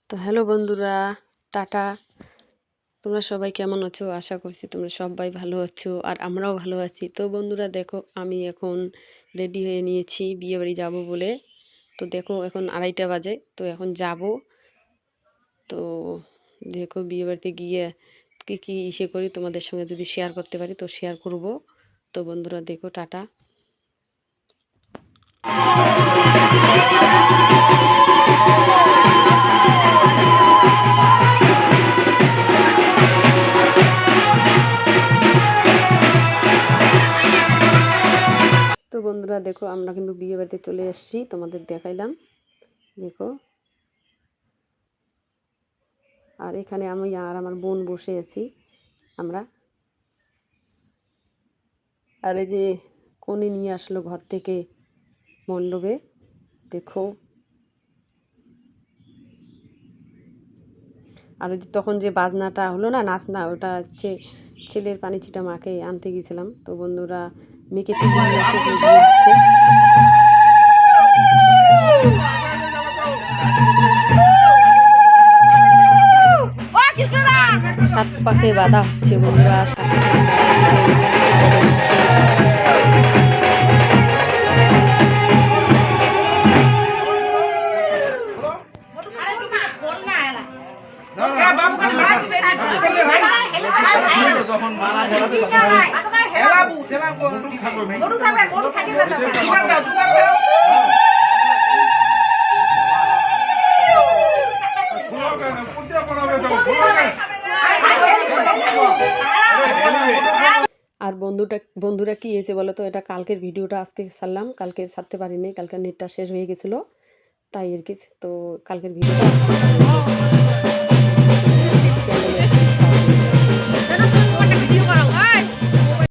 তো হ্যালো বন্ধুরা, টাটা। তোমরা সবাই কেমন আছো? আশা করছি তোমরা সবাই ভালো আছো আর আমরাও ভালো আছি। তো বন্ধুরা দেখো, আমি এখন রেডি হয়ে নিয়েছি বিয়েবাড়ি যাব বলে। তো দেখো এখন 2:30 বাজে, তো এখন যাব। তো দেখো বিয়েবাড়িতে গিয়ে কী কী ইসে করি তোমাদের সঙ্গে যদি শেয়ার করতে পারি তো শেয়ার করব। তো বন্ধুরা দেখো, টাটা। তো বন্ধুরা দেখো, আমরা কিন্তু বিয়ে বাড়িতে চলে এসেছি, তোমাদের দেখাইলাম। দেখো, আর এখানে আমি আর আমার বোন বসে আছি আমরা। আর এই যে কনে নিয়ে আসলো ঘর থেকে মণ্ডপে, দেখো। আর ওই যে তখন যে বাজনাটা হলো না, নাচ না, ওটা হচ্ছে ছেলের পানি ছিটা মাকে আনতে গিয়েছিলাম। তো বন্ধুরা মেয়েকে তুলে নিয়ে এসে বিয়ে হচ্ছে। সাত পাকে বাধা হচ্ছে বন্ধুরা, আর বন্ধুরা কি হয়েছে বলো তো? এটা কালকের ভিডিওটা আজকে ছাড়লাম, কালকে ছাড়তে পারিনি, কালকে নেটটা শেষ হয়ে গেছিলো, তাই আর কি। তো কালকের ভিডিওটা